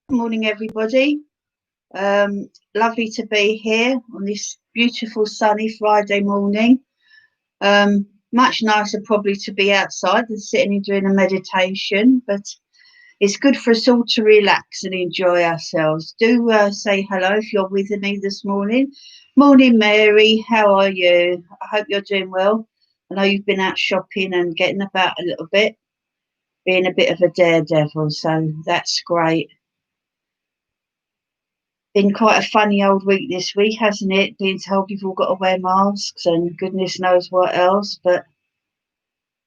Good morning, everybody. Lovely to be here on this beautiful sunny Friday morning. Much nicer probably to be outside than sitting and doing a meditation, but it's good for us all to relax and enjoy ourselves. Do say hello if you're with me this morning. Morning, Mary. How are you? I hope you're doing well. I know you've been out shopping and getting about a little bit, being a bit of a daredevil, so that's great. Been quite a funny old week this week, hasn't it? Being told you've all got to wear masks and goodness knows what else. But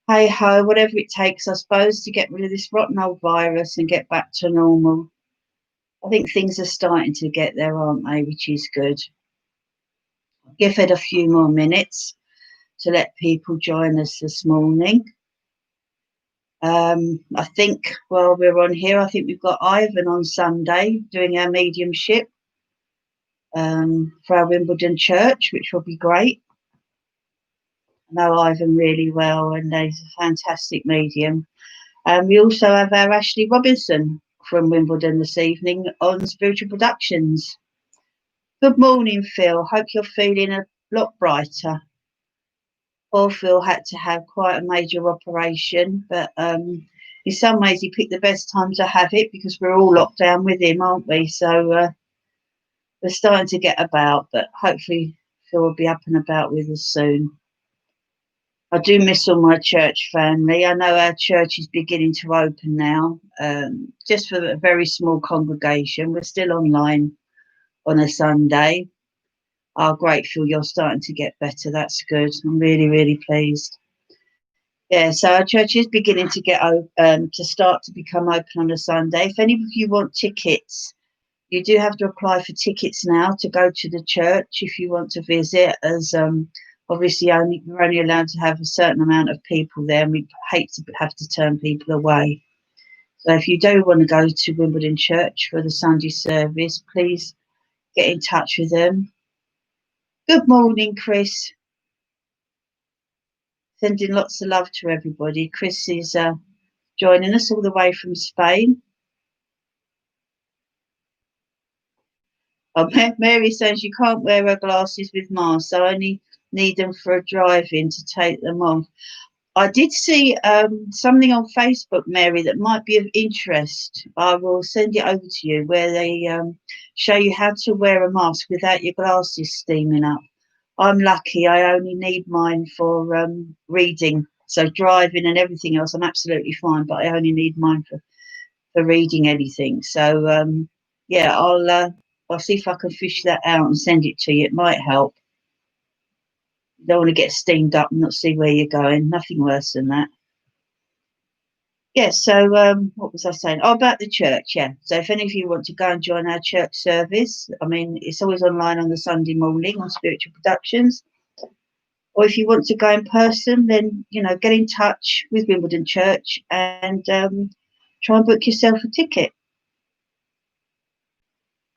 hey ho, whatever it takes, I suppose, to get rid of this rotten old virus and get back to normal. I think things are starting to get there, aren't they? Which is good. I'll give it a few more minutes to let people join us this morning. I think while we're on here, I think we've got Ivan on Sunday doing our mediumship for our Wimbledon church, which will be great. I know Ivan really well, and he's a fantastic medium. We also have our Ashley Robinson from Wimbledon this evening on Spiritual Productions. Good morning, Phil. Hope you're feeling a lot brighter. Poor Phil had to have quite a major operation, but in some ways he picked the best time to have it because we're all locked down with him, aren't we? So we're starting to get about, but hopefully Phil will be up and about with us soon. I do miss all my church family. I know our church is beginning to open now, just for a very small congregation. We're still online on a Sunday. Oh, grateful you're starting to get better. That's good. I'm really, really pleased. Yeah, so our church is beginning to get to start to become open on a Sunday. If any of you want tickets, you do have to apply for tickets now to go to the church if you want to visit, as obviously we're only allowed to have a certain amount of people there, and we hate to have to turn people away. So if you do want to go to Wimbledon Church for the Sunday service, please get in touch with them. Good morning, Chris. Sending lots of love to everybody. Chris is joining us all the way from Spain. Oh, Mary says you can't wear her glasses with masks. I only need them for a drive-in to take them off. I did see something on Facebook, Mary, that might be of interest. I will send it over to you, where they show you how to wear a mask without your glasses steaming up. I'm lucky. I only need mine for reading. So driving and everything else, I'm absolutely fine. But I only need mine for reading anything. So yeah, I'll see if I can fish that out and send it to you. It might help. You don't want to get steamed up and not see where you're going. Nothing worse than that. Yes, so what was I saying? Oh, about the church, yeah. So if any of you want to go and join our church service, I mean, it's always online on the Sunday morning on Spiritual Productions. Or if you want to go in person, then, get in touch with Wimbledon Church and try and book yourself a ticket.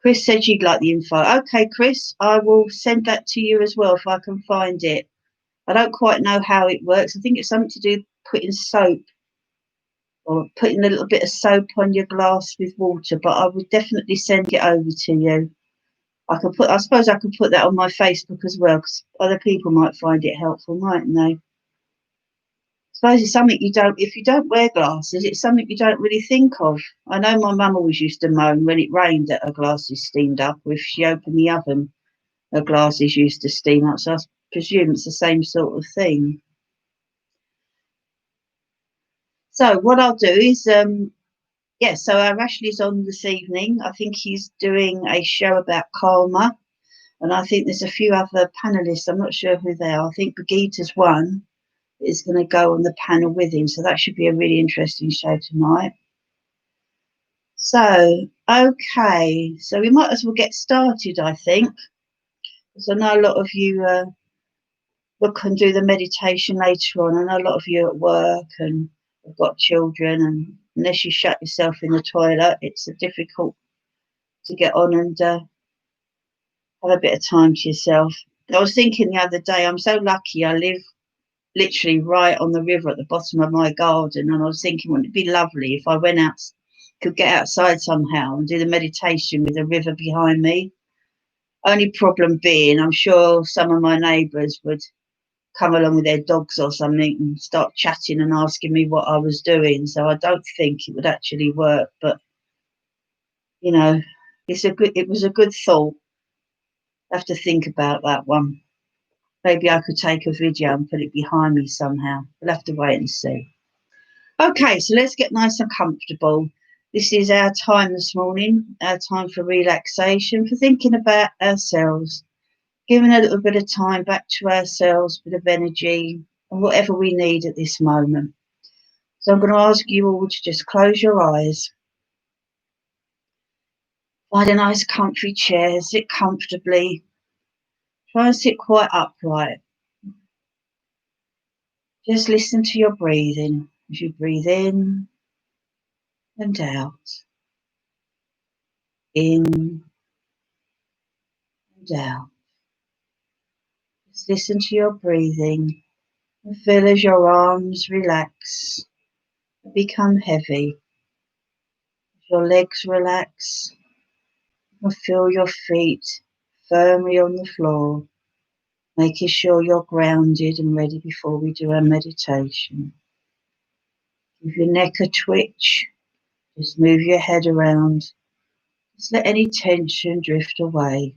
Chris said you'd like the info. Okay, Chris, I will send that to you as well if I can find it. I don't quite know how it works. I think it's something to do with putting soap or putting a little bit of soap on your glass with water, but I would definitely send it over to you. I suppose I could put that on my Facebook as well, because other people might find it helpful, mightn't they? I suppose it's something if you don't wear glasses, it's something you don't really think of. I know my mum always used to moan when it rained that her glasses steamed up, or if she opened the oven, her glasses used to steam up, so I presume it's the same sort of thing. So what I'll do is so our Ashley's on this evening. I think he's doing a show about karma, and I think there's a few other panelists. I'm not sure who they are. I think Brigitta's one is going to go on the panel with him, so that should be a really interesting show tonight. So, okay, so we might as well get started, I think, because I know a lot of you look and do the meditation later on. I know a lot of you at work and have got children, and unless you shut yourself in the toilet, it's difficult to get on and have a bit of time to yourself. I was thinking the other day, I'm so lucky I live literally right on the river at the bottom of my garden, and I was thinking, wouldn't it be lovely if I went out could get outside somehow and do the meditation with the river behind me. Only problem being, I'm sure some of my neighbours would come along with their dogs or something and start chatting and asking me what I was doing. So I don't think it would actually work. But you know, it was a good thought. I have to think about that one. Maybe I could take a video and put it behind me somehow. We'll have to wait and see. Okay, so let's get nice and comfortable. This is our time this morning, our time for relaxation, for thinking about ourselves, giving a little bit of time back to ourselves, a bit of energy, and whatever we need at this moment. So I'm going to ask you all to just close your eyes. Find a nice comfy chair, sit comfortably. Try and sit quite upright. Just listen to your breathing as you breathe in and out. In and out. Just listen to your breathing and feel as your arms relax and become heavy. As your legs relax, and feel your feet firmly on the floor, making sure you're grounded and ready before we do our meditation. Give your neck a twitch, just move your head around, just let any tension drift away.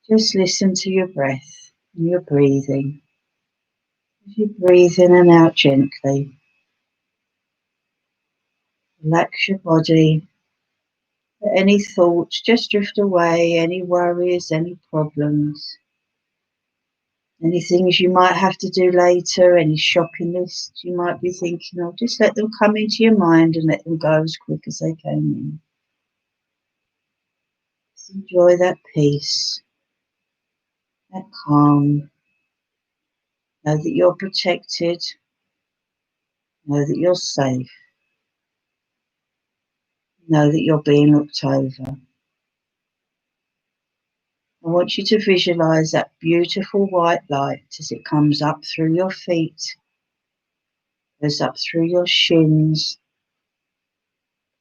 Just listen to your breath and your breathing. As you breathe in and out gently, relax your body. Let any thoughts just drift away, any worries, any problems. Any things you might have to do later, any shopping lists you might be thinking of, just let them come into your mind and let them go as quick as they came in. Just enjoy that peace, that calm. Know that you're protected. Know that you're safe. Know that you're being looked over. I want you to visualize that beautiful white light as it comes up through your feet, goes up through your shins,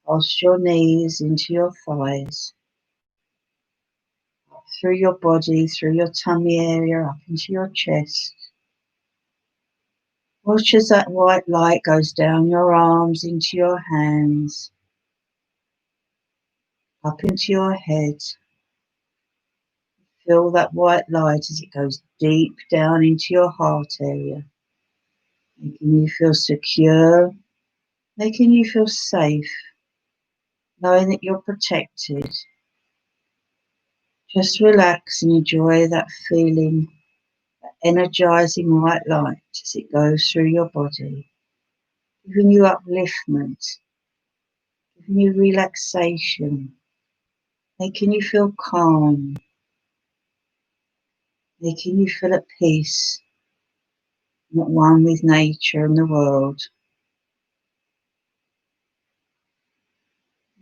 past your knees into your thighs, up through your body, through your tummy area, up into your chest. Watch as that white light goes down your arms, into your hands, up into your head. Feel that white light as it goes deep down into your heart area, making you feel secure, making you feel safe, knowing that you're protected. Just relax and enjoy that feeling, that energizing white light as it goes through your body, giving you upliftment, giving you relaxation, making you feel calm, making you feel at peace, at one with nature and the world.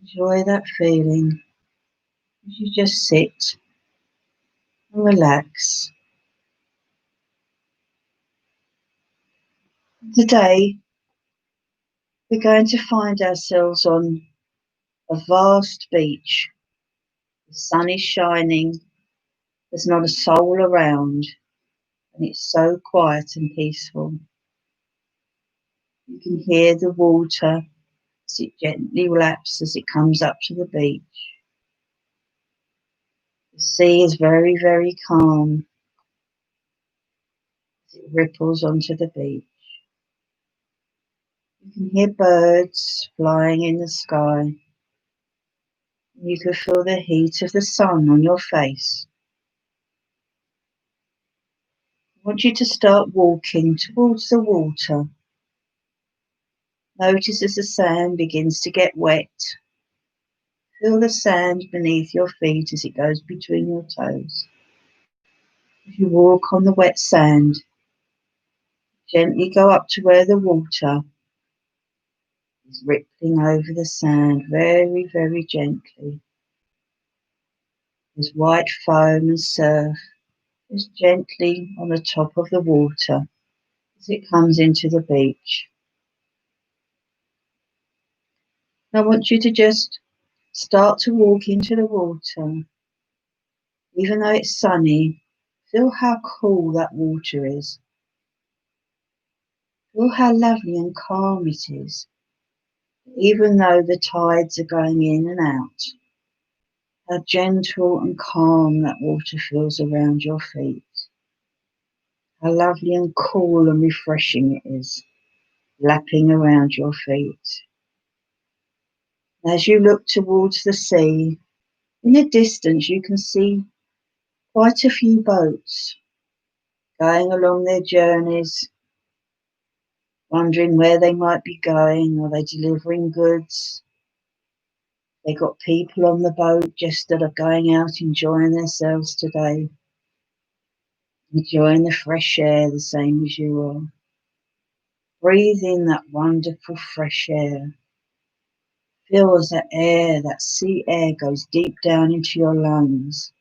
Enjoy that feeling as you just sit and relax. Today, we're going to find ourselves on a vast beach. The sun is shining, there's not a soul around, and it's so quiet and peaceful. You can hear the water as it gently laps as it comes up to the beach. The sea is very, very calm as it ripples onto the beach. You can hear birds flying in the sky. You can feel the heat of the sun on your face. I want you to start walking towards the water. Notice as the sand begins to get wet. Feel the sand beneath your feet as it goes between your toes. If you walk on the wet sand, gently go up to where the water is rippling over the sand very, very gently. There's white foam and surf just gently on the top of the water as it comes into the beach. I want you to just start to walk into the water. Even though it's sunny, feel how cool that water is. Feel how lovely and calm it is. Even though the tides are going in and out, how gentle and calm that water feels around your feet. How lovely and cool and refreshing it is, lapping around your feet. As you look towards the sea, in the distance you can see quite a few boats going along their journeys, wondering where they might be going. Are they delivering goods? They got people on the boat just that are going out enjoying themselves today, enjoying the fresh air the same as you are. Breathe in that wonderful fresh air. Feel as that air, that sea air, goes deep down into your lungs.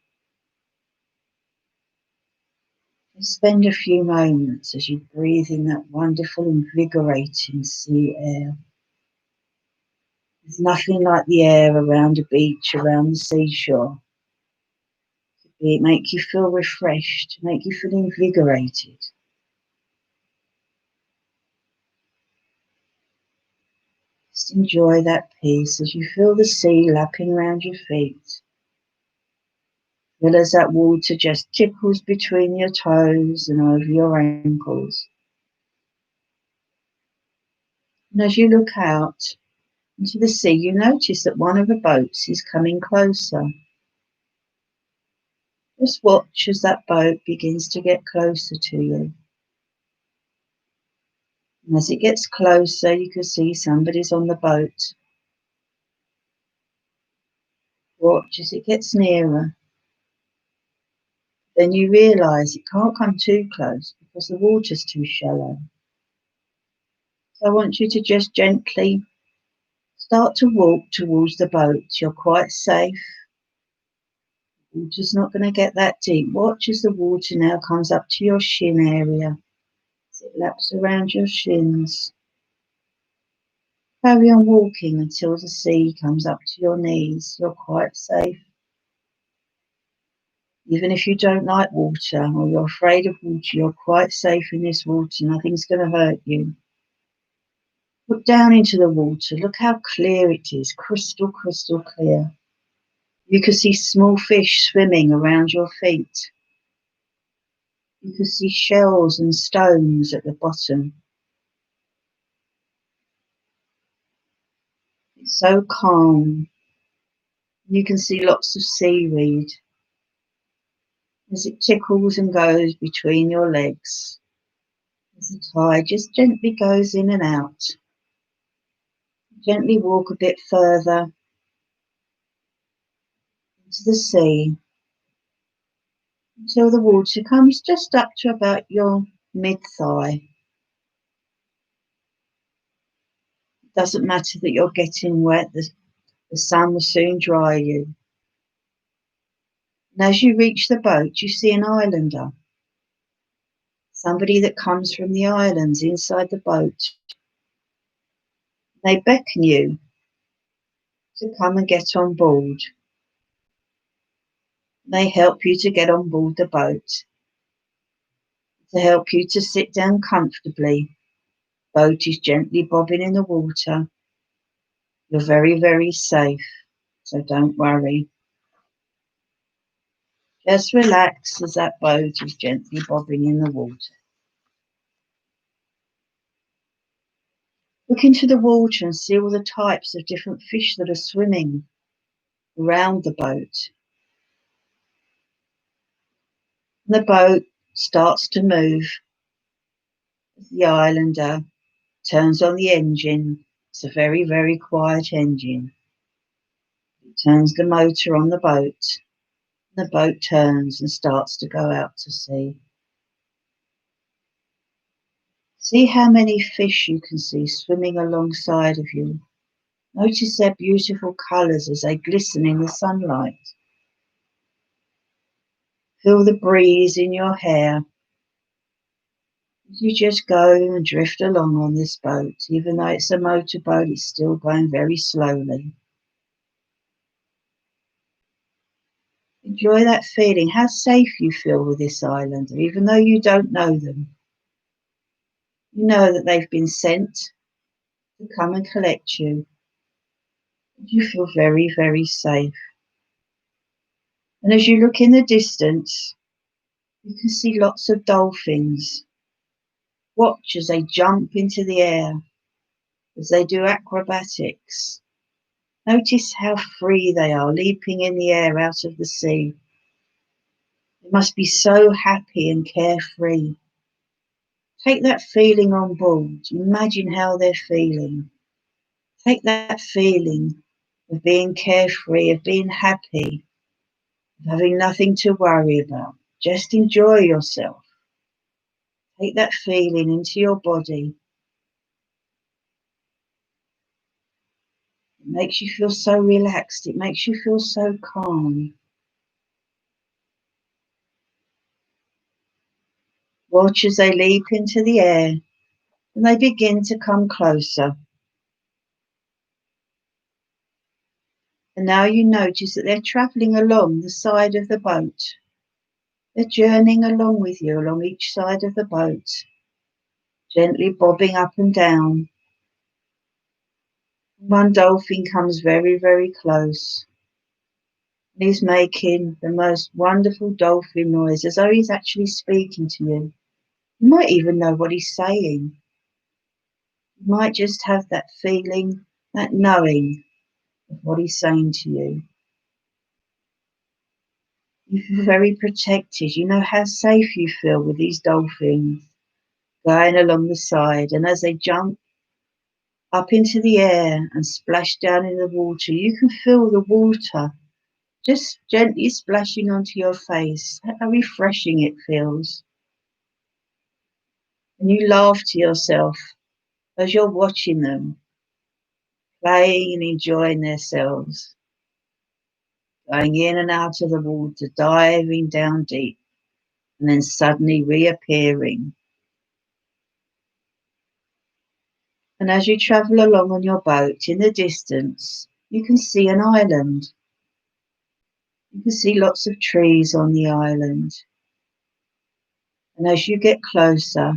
Just spend a few moments as you breathe in that wonderful, invigorating sea air. There's nothing like the air around a beach, around the seashore. It make you feel refreshed, make you feel invigorated. Just enjoy that peace as you feel the sea lapping around your feet. Feel as that water just tickles between your toes and over your ankles. And as you look out into the sea, you notice that one of the boats is coming closer. Just watch as that boat begins to get closer to you. And as it gets closer, you can see somebody's on the boat. Watch as it gets nearer. Then you realise it can't come too close because the water's too shallow. So I want you to just gently start to walk towards the boat. You're quite safe. The water's not going to get that deep. Watch as the water now comes up to your shin area. As it laps around your shins. Carry on walking until the sea comes up to your knees. You're quite safe. Even if you don't like water or you're afraid of water, you're quite safe in this water. Nothing's going to hurt you. Look down into the water. Look how clear it is. Crystal, crystal clear. You can see small fish swimming around your feet. You can see shells and stones at the bottom. It's so calm. You can see lots of seaweed as it tickles and goes between your legs. As the tide just gently goes in and out. Gently walk a bit further into the sea until the water comes just up to about your mid-thigh. It doesn't matter that you're getting wet, the sun will soon dry you. And as you reach the boat, you see an islander, somebody that comes from the islands inside the boat. They beckon you to come and get on board. They help you to get on board the boat, to help you to sit down comfortably. Boat is gently bobbing in the water. You're very, very safe, so don't worry. Just relax as that boat is gently bobbing in the water. Look into the water and see all the types of different fish that are swimming around the boat. The boat starts to move. The islander turns on the engine. It's a very, very quiet engine. He turns the motor on the boat. The boat turns and starts to go out to sea. See how many fish you can see swimming alongside of you. Notice their beautiful colours as they glisten in the sunlight. Feel the breeze in your hair. You just go and drift along on this boat. Even though it's a motorboat, it's still going very slowly. Enjoy that feeling, how safe you feel with this islander, even though you don't know them. You know that they've been sent to come and collect you. You feel very, very safe. And as you look in the distance, you can see lots of dolphins. Watch as they jump into the air, as they do acrobatics. Notice how free they are, leaping in the air out of the sea. They must be so happy and carefree. Take that feeling on board. Imagine how they're feeling. Take that feeling of being carefree, of being happy, of having nothing to worry about. Just enjoy yourself. Take that feeling into your body. It makes you feel so relaxed. It makes you feel so calm. Watch as they leap into the air and they begin to come closer. And now you notice that they're travelling along the side of the boat. They're journeying along with you, along each side of the boat, gently bobbing up and down. One dolphin comes very, very close. And he's making the most wonderful dolphin noise, as though he's actually speaking to you. You might even know what he's saying. You might just have that feeling, that knowing of what he's saying to you. You feel very protected. You know how safe you feel with these dolphins going along the side. And as they jump up into the air and splash down in the water, you can feel the water just gently splashing onto your face. How refreshing it feels. And you laugh to yourself as you're watching them, playing and enjoying themselves, going in and out of the water, diving down deep, and then suddenly reappearing. And as you travel along on your boat, in the distance, you can see an island. You can see lots of trees on the island. And as you get closer,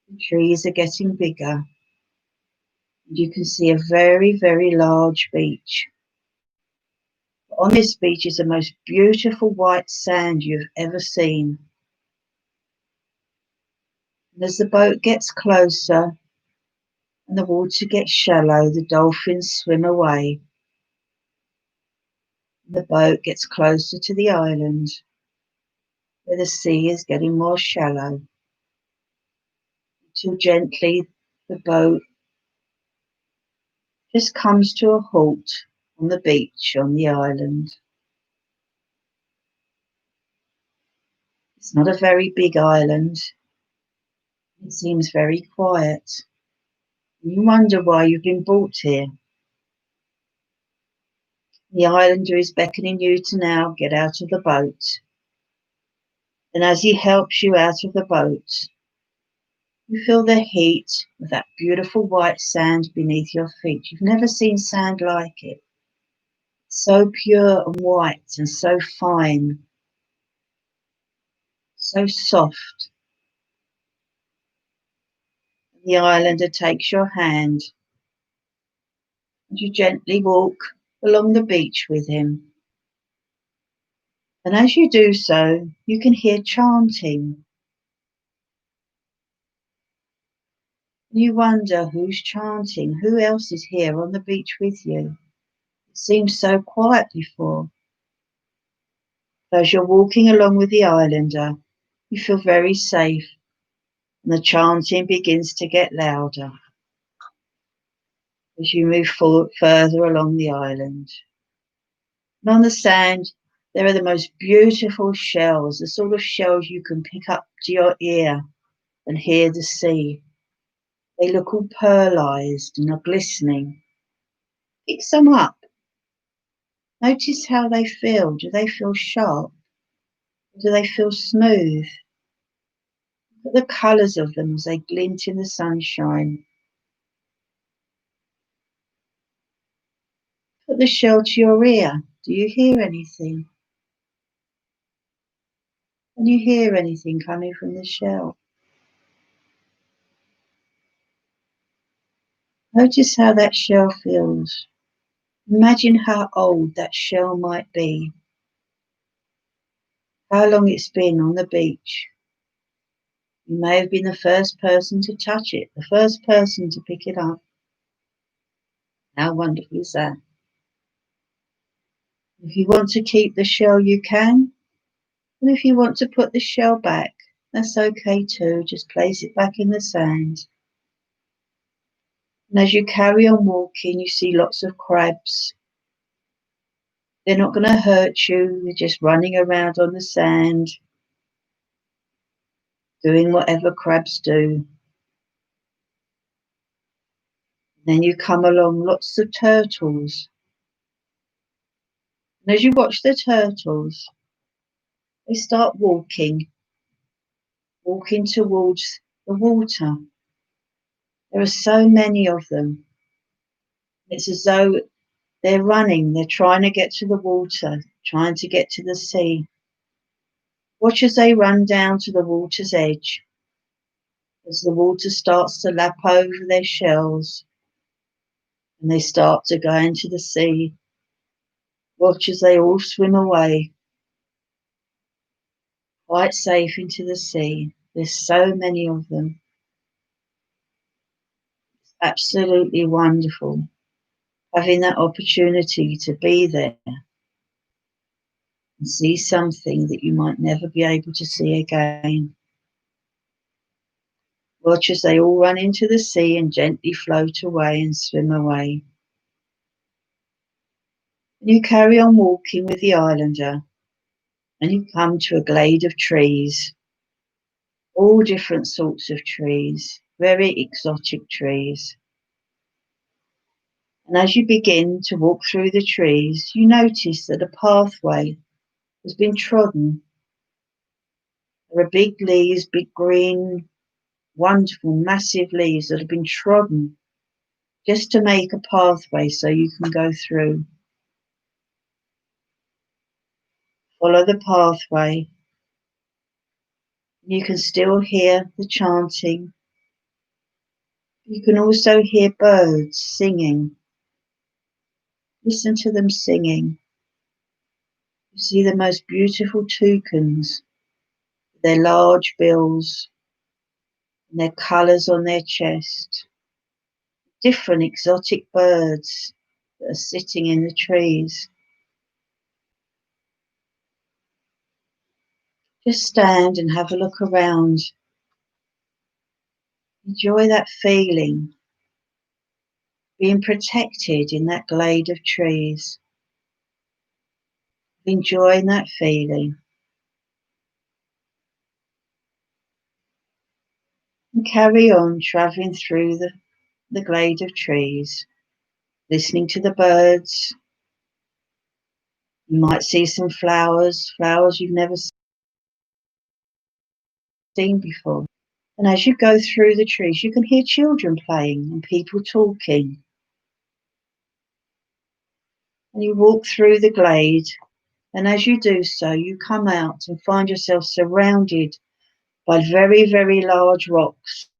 the trees are getting bigger. You can see a very, very large beach. On this beach is the most beautiful white sand you've ever seen. And as the boat gets closer and the water gets shallow, the dolphins swim away. The boat gets closer to the island, where the sea is getting more shallow, until gently the boat just comes to a halt on the beach on the island. It's not a very big island. It seems very quiet. You wonder why you've been brought here. The islander is beckoning you to now get out of the boat. And as he helps you out of the boat, you feel the heat of that beautiful white sand beneath your feet. You've never seen sand like it. So pure and white and so fine, so soft. The islander takes your hand and you gently walk along the beach with him. And as you do so, you can hear chanting. You wonder who's chanting, who else is here on the beach with you. It seemed so quiet before. As you're walking along with the islander, you feel very safe, and the chanting begins to get louder as you move forward further along the island. And on the sand, there are the most beautiful shells, the sort of shells you can pick up to your ear and hear the sea. They look all pearlized and are glistening. Pick some up. Notice how they feel. Do they feel sharp? Or do they feel smooth? Look at the colours of them as they glint in the sunshine. Put the shell to your ear. Do you hear anything? Can you hear anything coming from the shell? Notice how that shell feels. Imagine how old that shell might be. How long it's been on the beach. You may have been the first person to touch it, the first person to pick it up. How wonderful is that? If you want to keep the shell, you can. And if you want to put the shell back, that's okay too. Just place it back in the sand. And as you carry on walking, you see lots of crabs. They're not going to hurt you. They're just running around on the sand, doing whatever crabs do. Then you come along lots of turtles. And as you watch the turtles, they start walking towards the water. There are so many of them. It's as though they're running, they're trying to get to the water, trying to get to the sea. Watch as they run down to the water's edge, as the water starts to lap over their shells and they start to go into the sea. Watch as they all swim away, quite safe into the sea. There's so many of them. It's absolutely wonderful having that opportunity to be there and see something that you might never be able to see again. Watch as they all run into the sea and gently float away and swim away. And you carry on walking with the islander and you come to a glade of trees, all different sorts of trees, very exotic trees. And as you begin to walk through the trees, you notice that a pathway has been trodden. There are big leaves, big green, wonderful, massive leaves that have been trodden just to make a pathway so you can go through. Follow the pathway. You can still hear the chanting. You can also hear birds singing. Listen to them singing. You see the most beautiful toucans, their large bills and their colours on their chest. Different exotic birds that are sitting in the trees. Just stand and have a look around. Enjoy that feeling, being protected in that glade of trees. Enjoying that feeling. And carry on travelling through the glade of trees, listening to the birds. You might see some flowers you've never seen before. And as you go through the trees, you can hear children playing and people talking. And you walk through the glade, and as you do so, you come out and find yourself surrounded by very, very large rocks.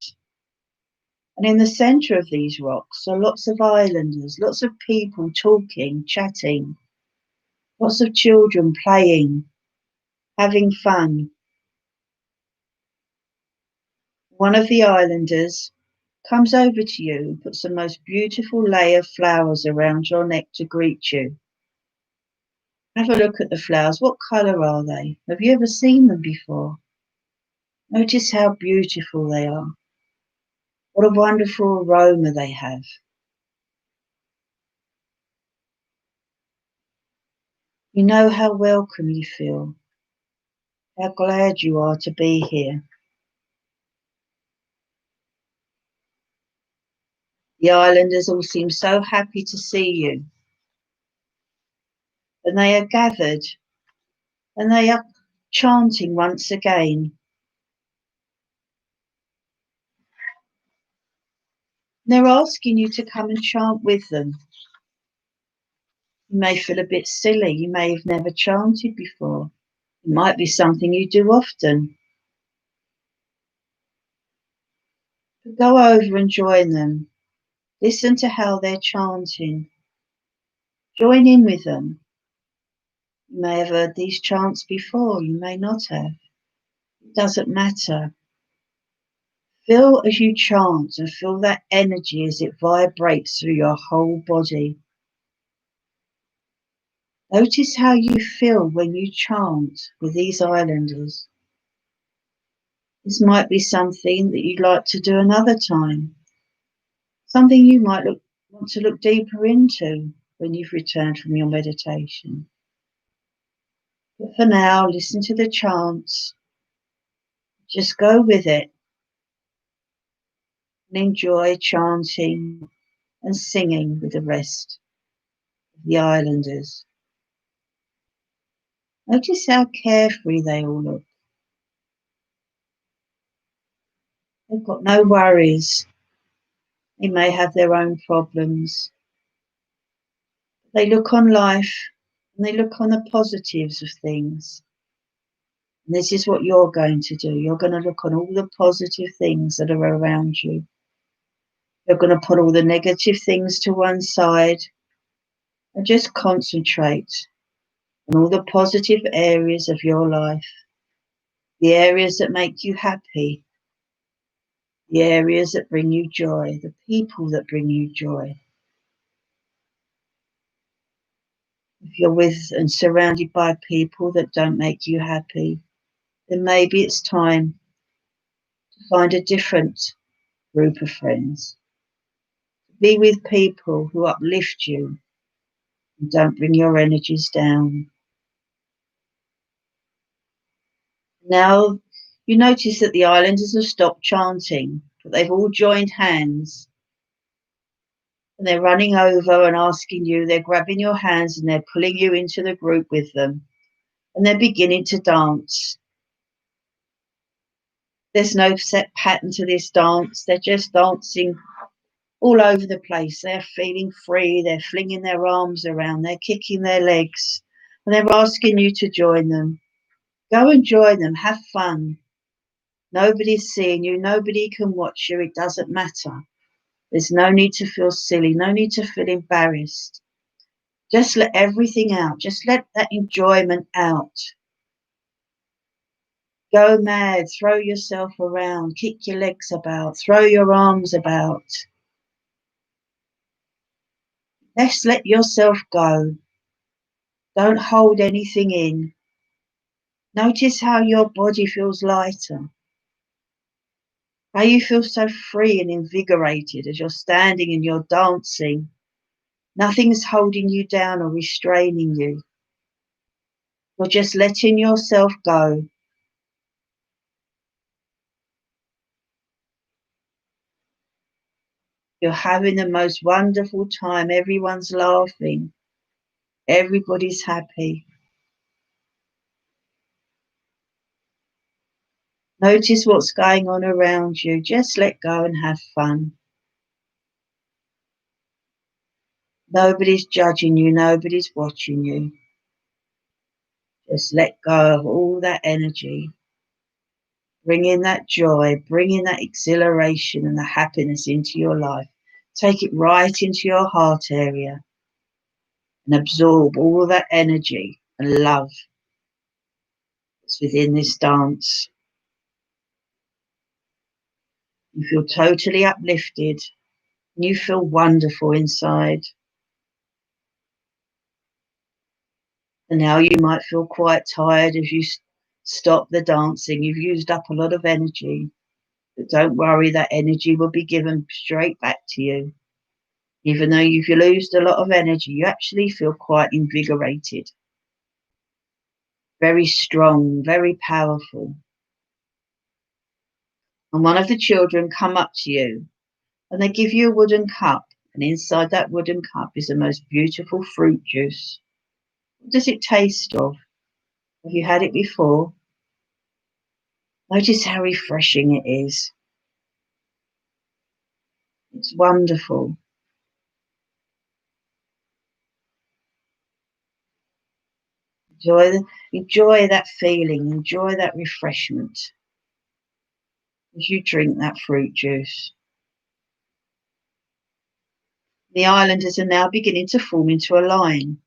And in the centre of these rocks are lots of islanders, lots of people talking, chatting, lots of children playing, having fun. One of the islanders comes over to you and puts the most beautiful lei of flowers around your neck to greet you. Have a look at the flowers. What colour are they? Have you ever seen them before? Notice how beautiful they are. What a wonderful aroma they have. You know how welcome you feel, how glad you are to be here. The islanders all seem so happy to see you. And they are gathered and they are chanting once again. They're asking you to come and chant with them. You may feel a bit silly. You may have never chanted before. It might be something you do often. But go over and join them. Listen to how they're chanting. Join in with them. You may have heard these chants before. You may not have. It doesn't matter. Feel as you chant and feel that energy as it vibrates through your whole body. Notice how you feel when you chant with these islanders. This might be something that you'd like to do another time. Something you might want to look deeper into when you've returned from your meditation. But for now, listen to the chants. Just go with it and enjoy chanting and singing with the rest of the islanders. Notice how carefree they all look. They've got no worries. They may have their own problems. They look on life and they look on the positives of things. And this is what you're going to do. You're going to look on all the positive things that are around you. You're going to put all the negative things to one side and just concentrate on all the positive areas of your life, the areas that make you happy, the areas that bring you joy, the people that bring you joy. If you're with and surrounded by people that don't make you happy, then maybe it's time to find a different group of friends. Be with people who uplift you and don't bring your energies down. Now, you notice that the islanders have stopped chanting, but they've all joined hands. And they're running over and asking you, they're grabbing your hands and they're pulling you into the group with them. And they're beginning to dance. There's no set pattern to this dance. They're just dancing all over the place. They're feeling free. They're flinging their arms around. They're kicking their legs. And they're asking you to join them. Go and join them. Have fun. Nobody's seeing you. Nobody can watch you. It doesn't matter. There's no need to feel silly. No need to feel embarrassed. Just let everything out. Just let that enjoyment out. Go mad. Throw yourself around. Kick your legs about. Throw your arms about. Just let yourself go. Don't hold anything in. Notice how your body feels lighter. How you feel so free and invigorated as you're standing and you're dancing. Nothing's holding you down or restraining you. You're just letting yourself go. You're having the most wonderful time. Everyone's laughing. Everybody's happy. Notice what's going on around you. Just let go and have fun. Nobody's judging you. Nobody's watching you. Just let go of all that energy. Bring in that joy. Bring in that exhilaration and the happiness into your life. Take it right into your heart area and absorb all that energy and love that's within this dance. You feel totally uplifted. You feel wonderful inside. And now you might feel quite tired as you stop the dancing. You've used up a lot of energy. But don't worry, that energy will be given straight back to you. Even though you've used a lot of energy, you actually feel quite invigorated. Very strong, very powerful. And one of the children come up to you and they give you a wooden cup. And inside that wooden cup is the most beautiful fruit juice. What does it taste of? Have you had it before? Notice how refreshing it is. It's wonderful. Enjoy that feeling. Enjoy that refreshment as you drink that fruit juice. The islanders are now beginning to form into a line.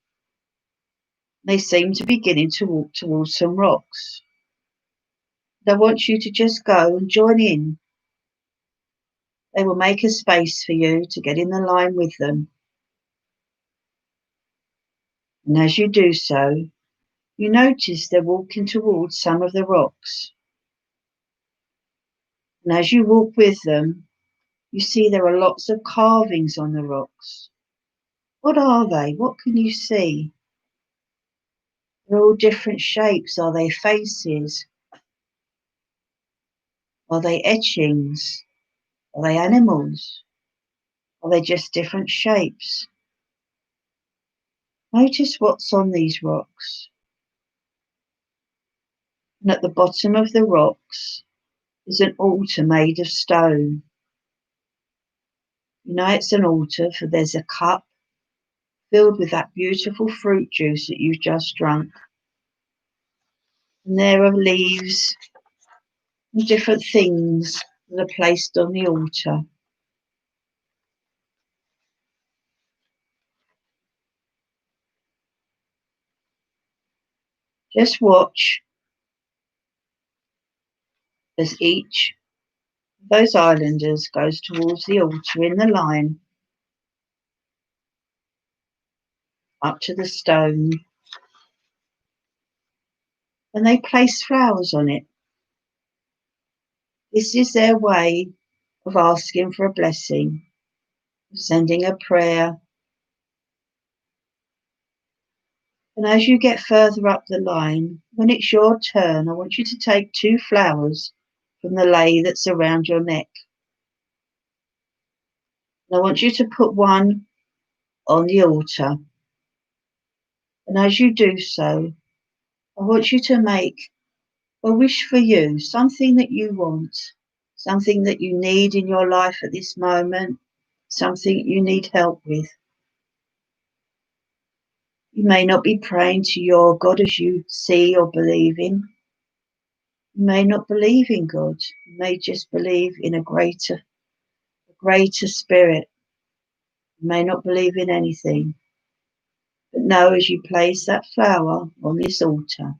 They seem to be beginning to walk towards some rocks. They want you to just go and join in. They will make a space for you to get in the line with them. And as you do so, you notice they're walking towards some of the rocks. And as you walk with them, you see there are lots of carvings on the rocks. What are they? What can you see? They're all different shapes. Are they faces? Are they etchings? Are they animals? Are they just different shapes? Notice what's on these rocks. And at the bottom of the rocks is an altar made of stone. You know it's an altar, for there's a cup filled with that beautiful fruit juice that you've just drunk. And there are leaves and different things that are placed on the altar. Just watch as each of those islanders goes towards the altar in the line up to the stone, and they place flowers on it. This is their way of asking for a blessing, of sending a prayer. And as you get further up the line, when it's your turn, I want you to take 2 flowers from the lei that's around your neck. And I want you to put one on the altar. And as you do so, I want you to make a wish for you, something that you want, something that you need in your life at this moment, something you need help with. You may not be praying to your God as you see or believe in. You may not believe in God. You may just believe in a greater spirit. You may not believe in anything. But know as you place that flower on this altar,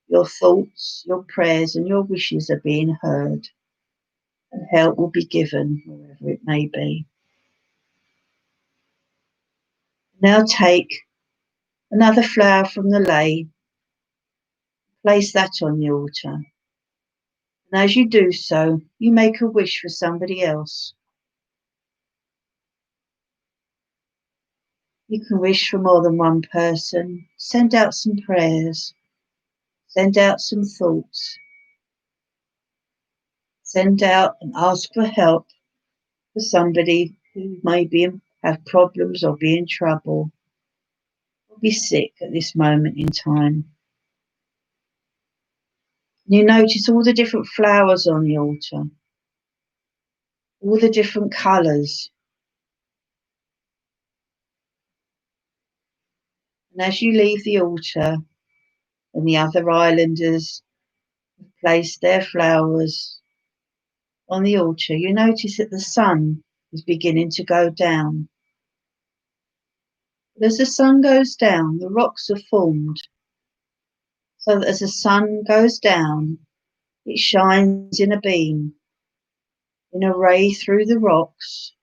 your thoughts, your prayers and your wishes are being heard, and help will be given wherever it may be. Now take another flower from the lei, place that on the altar. And as you do so, you make a wish for somebody else. You can wish for more than one person. Send out some prayers. Send out some thoughts. Send out and ask for help for somebody who may have problems or be in trouble or be sick at this moment in time. You notice all the different flowers on the altar, all the different colours. And as you leave the altar and the other islanders have placed their flowers on the altar, you notice that the sun is beginning to go down. But as the sun goes down, the rocks are formed, so that as the sun goes down, it shines in a beam, in a ray through the rocks.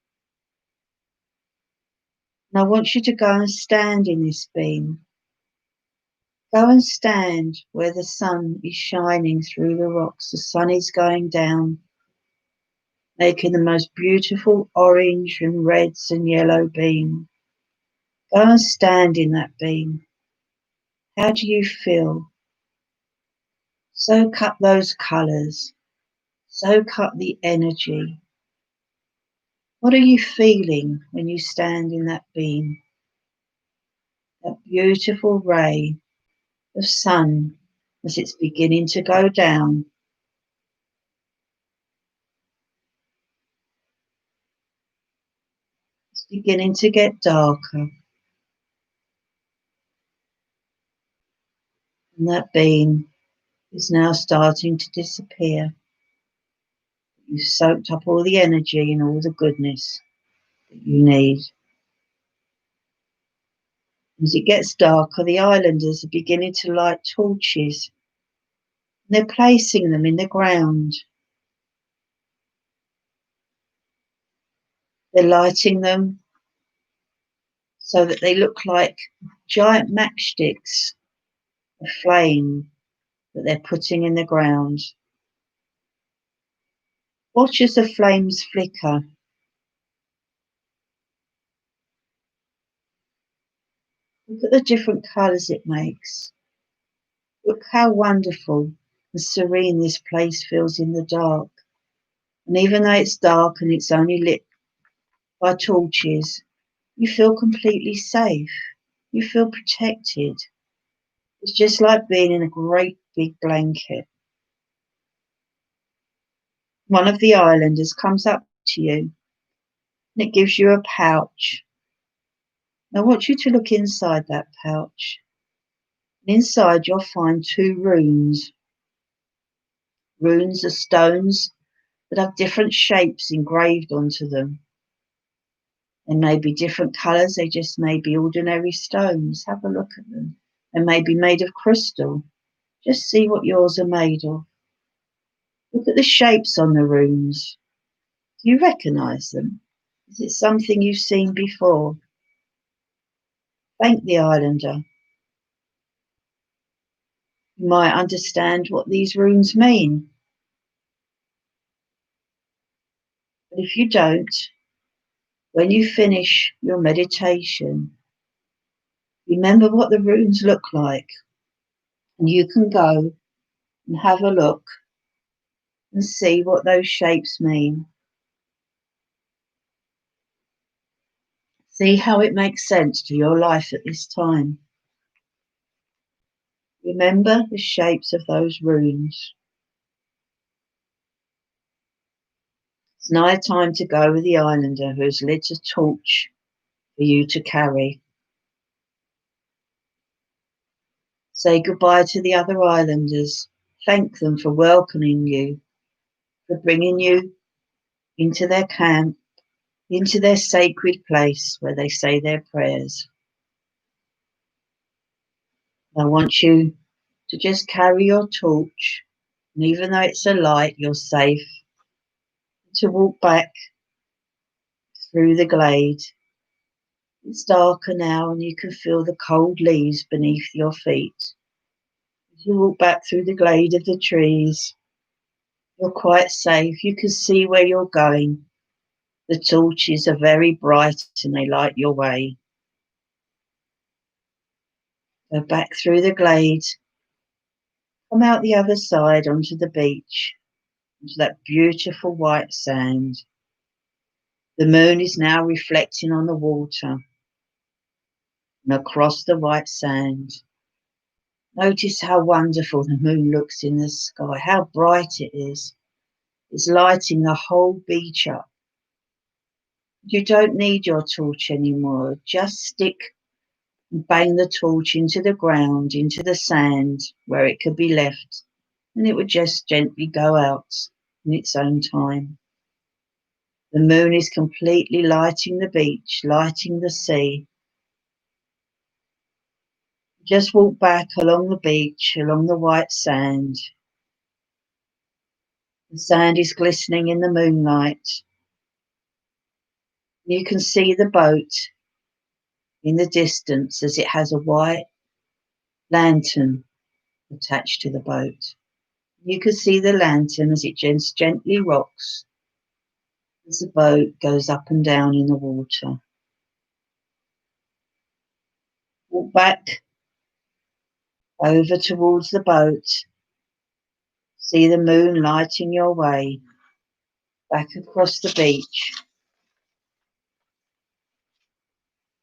And I want you to go and stand in this beam. Go and stand where the sun is shining through the rocks. The sun is going down, making the most beautiful orange and reds and yellow beam. Go and stand in that beam. How do you feel? Soak up those colours. Soak up the energy. What are you feeling when you stand in that beam? That beautiful ray of sun as it's beginning to go down. It's beginning to get darker. And that beam is now starting to disappear. You've soaked up all the energy and all the goodness that you need. As it gets darker, the islanders are beginning to light torches. They're placing them in the ground. They're lighting them so that they look like giant matchsticks of flame that they're putting in the ground. Watch as the flames flicker. Look at the different colours it makes. Look how wonderful and serene this place feels in the dark. And even though it's dark and it's only lit by torches, you feel completely safe. You feel protected. It's just like being in a great big blanket. One of the islanders comes up to you and it gives you a pouch. I want you to look inside that pouch. And inside you'll find 2 runes. Runes are stones that have different shapes engraved onto them. They may be different colours, they just may be ordinary stones. Have a look at them. They may be made of crystal. Just see what yours are made of. Look at the shapes on the runes. Do you recognise them? Is it something you've seen before? Thank the islander. You might understand what these runes mean. But if you don't, when you finish your meditation, remember what the runes look like. And you can go and have a look and see what those shapes mean. See how it makes sense to your life at this time. Remember the shapes of those runes. It's now time to go with the islander who has lit a torch for you to carry. Say goodbye to the other islanders. Thank them for welcoming you, for bringing you into their camp, into their sacred place where they say their prayers. I want you to just carry your torch, and even though it's a light, you're safe, to walk back through the glade. It's darker now and you can feel the cold leaves beneath your feet. As you walk back through the glade of the trees, you're quite safe. You can see where you're going. The torches are very bright and they light your way. Go back through the glade, come out the other side onto the beach, onto that beautiful white sand. The moon is now reflecting on the water and across the white sand. Notice how wonderful the moon looks in the sky, how bright it is. It's lighting the whole beach up. You don't need your torch anymore. Just stick and bang the torch into the ground, into the sand, where it could be left, and it would just gently go out in its own time. The moon is completely lighting the beach, lighting the sea. Just walk back along the beach, along the white sand. The sand is glistening in the moonlight. You can see the boat in the distance as it has a white lantern attached to the boat. You can see the lantern as it gently rocks as the boat goes up and down in the water. Walk back over towards the boat. See the moon lighting your way back across the beach,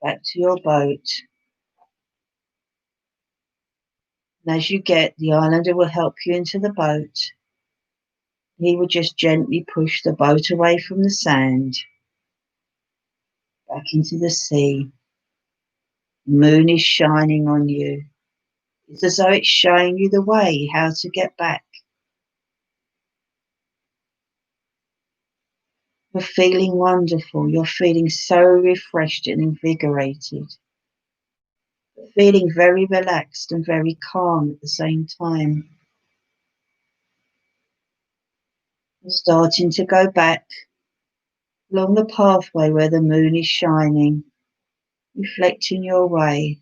back to your boat. And as you get, the islander will help you into the boat. He will just gently push the boat away from the sand. back into the sea. The moon is shining on you. It's as though it's showing you the way, how to get back. You're feeling wonderful. You're feeling so refreshed and invigorated. You're feeling very relaxed and very calm at the same time. You're starting to go back along the pathway where the moon is shining, reflecting your way.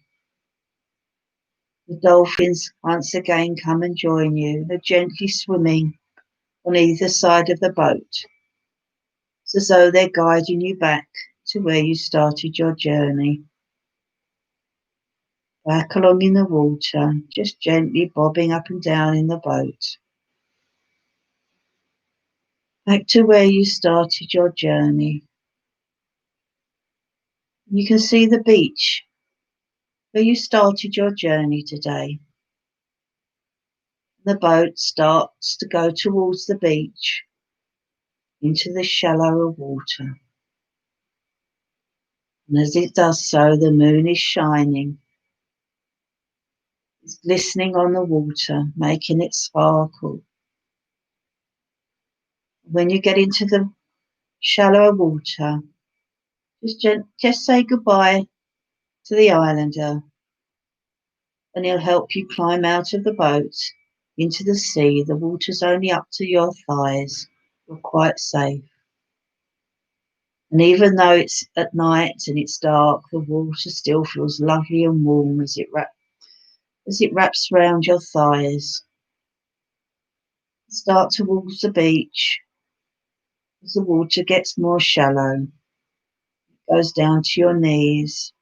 The dolphins once again come and join you. They're gently swimming on either side of the boat. It's as though they're guiding you back to where you started your journey. Back along in the water, just gently bobbing up and down in the boat. Back to where you started your journey. You can see the beach where you started your journey today. The boat starts to go towards the beach, into the shallower water. And as it does so, the moon is shining. It's glistening on the water, making it sparkle. When you get into the shallower water, just say goodbye to the islander, and he'll help you climb out of the boat into the sea. The water's only up to your thighs. You're quite safe. And even though it's at night and it's dark, the water still feels lovely and warm as it wraps around your thighs. Start towards the beach. As the water gets more shallow, it goes down to your knees.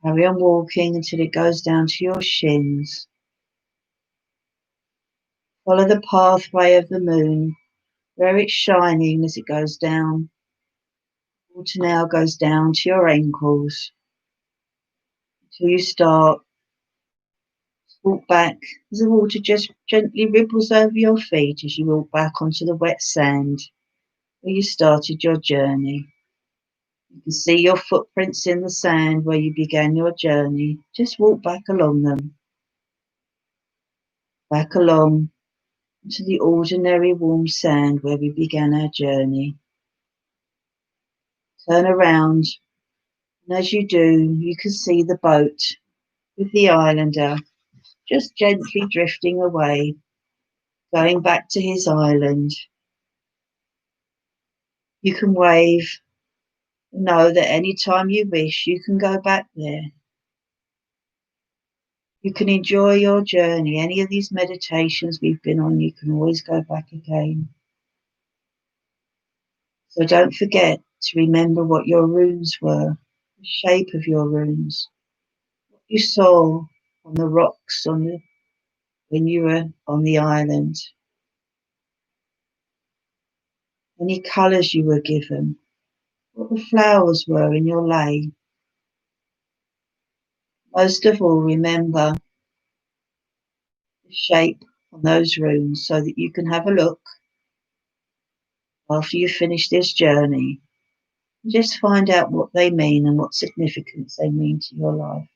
Carry on walking until it goes down to your shins. Follow the pathway of the moon, where it's shining as it goes down. Water now goes down to your ankles until you start to walk back as the water just gently ripples over your feet as you walk back onto the wet sand where you started your journey. You can see your footprints in the sand where you began your journey. Just walk back along them. Back along to the ordinary warm sand where we began our journey. Turn around, and as you do, you can see the boat with the islander just gently drifting away, going back to his island. You can wave and know that any time you wish, you can go back there. You can enjoy your journey. Any of these meditations we've been on, you can always go back again. So don't forget to remember what your runes were, the shape of your runes, what you saw on the rocks when you were on the island, any colours you were given, what the flowers were in your lay. Most of all, remember the shape on those runes so that you can have a look after you finish this journey. Just find out what they mean and what significance they mean to your life.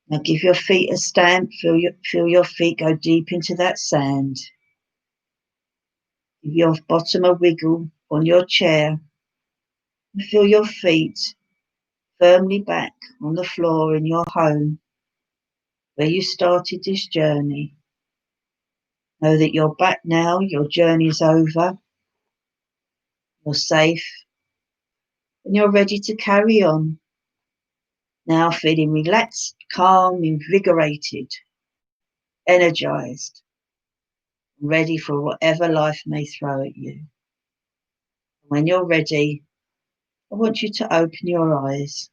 Now give your feet a stamp, feel your feet go deep into that sand. Give your bottom a wiggle on your chair and feel your feet firmly back on the floor in your home where you started this journey. Know that you're back now, your journey is over, you're safe, and you're ready to carry on. Now feeling relaxed, calm, invigorated, energized, ready for whatever life may throw at you. When you're ready, I want you to open your eyes.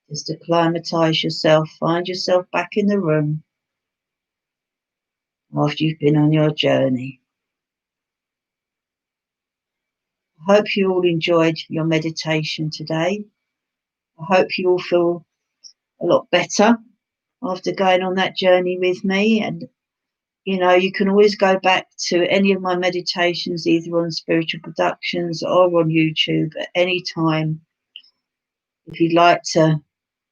Just acclimatise yourself, find yourself back in the room after you've been on your journey. I hope you all enjoyed your meditation today. I hope you all feel a lot better after going on that journey with me, and You know, you can always go back to any of my meditations, either on Spiritual Productions or on YouTube at any time. If you'd like to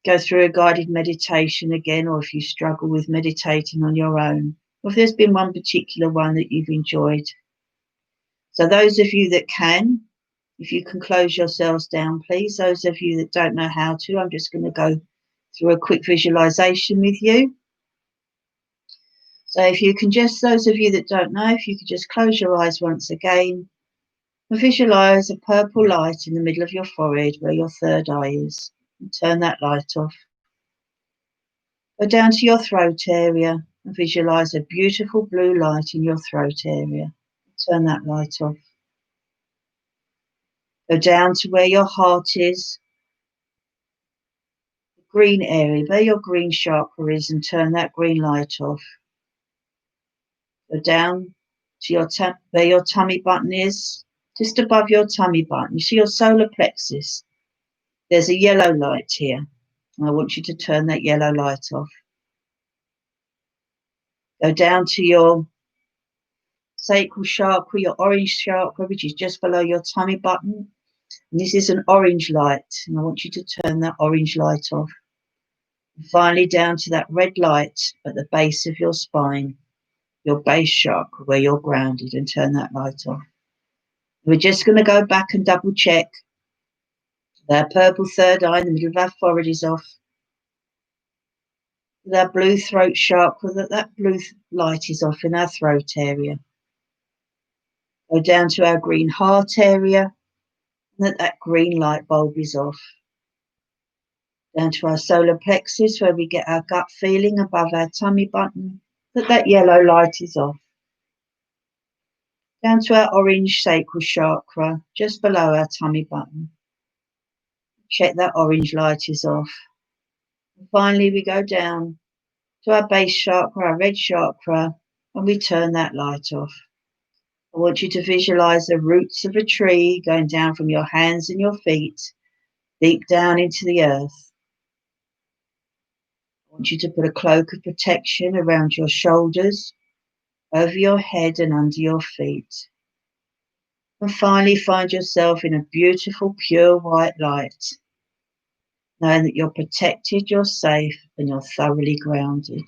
go through a guided meditation again, or if you struggle with meditating on your own, or if there's been one particular one that you've enjoyed. So those of you that can, if you can close yourselves down, please. Those of you that don't know how to, I'm just going to go through a quick visualization with you. So if you can just, those of you that don't know, if you could just close your eyes once again and visualize a purple light in the middle of your forehead where your third eye is. And turn that light off. Go down to your throat area and visualize a beautiful blue light in your throat area. Turn that light off. Go down to where your heart is, the green area, where your green chakra is, and turn that green light off. Go down to your where your tummy button is, just above your tummy button. You see your solar plexus. There's a yellow light here. I want you to turn that yellow light off. Go down to your sacral chakra, your orange chakra, which is just below your tummy button. And this is an orange light, and I want you to turn that orange light off. And finally, down to that red light at the base of your spine, your base chakra, where you're grounded, and turn that light off. We're just going to go back and double check. That purple third eye in the middle of our forehead is off. That blue throat chakra, that blue light is off in our throat area. Go down to our green heart area, and that green light bulb is off. Down to our solar plexus, where we get our gut feeling above our tummy button, that yellow light is off. Down to our orange sacral chakra, just below our tummy button. Check that orange light is off. And finally, we go down to our base chakra, our red chakra, and we turn that light off. I want you to visualize the roots of a tree going down from your hands and your feet, deep down into the earth. I want you to put a cloak of protection around your shoulders, over your head and under your feet. And finally find yourself in a beautiful, pure white light, knowing that you're protected, you're safe, and you're thoroughly grounded.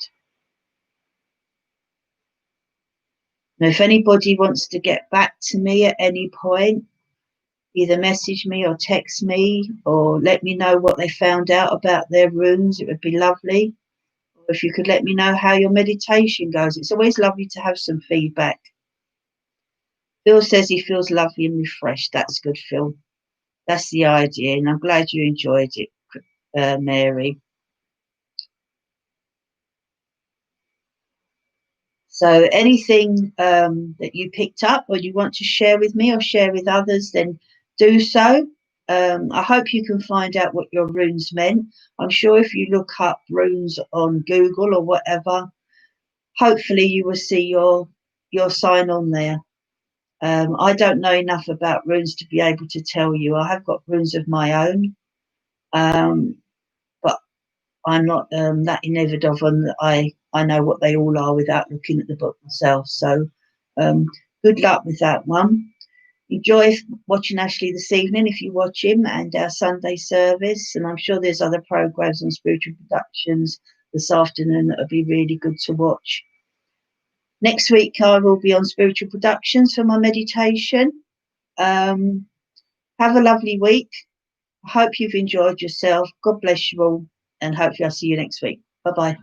Now, if anybody wants to get back to me at any point, either message me or text me or let me know what they found out about their runes, it would be lovely. Or if you could let me know how your meditation goes. It's always lovely to have some feedback. Phil says he feels lovely and refreshed. That's good, Phil. That's the idea, and I'm glad you enjoyed it, Mary. So anything that you picked up or you want to share with me or share with others, then do so. I hope you can find out what your runes meant. I'm sure if you look up runes on Google or whatever, hopefully you will see your sign on there. I don't know enough about runes to be able to tell you. I have got runes of my own, but I'm not that enamored of them that I know what they all are without looking at the book myself. So good luck with that one. Enjoy watching Ashley this evening if you watch him, and our Sunday service. And I'm sure there's other programs on Spiritual Productions this afternoon that will be really good to watch. Next week I will be on Spiritual Productions for my meditation. Have a lovely week. I hope you've enjoyed yourself. God bless you all, and hopefully I'll see you next week. Bye-bye.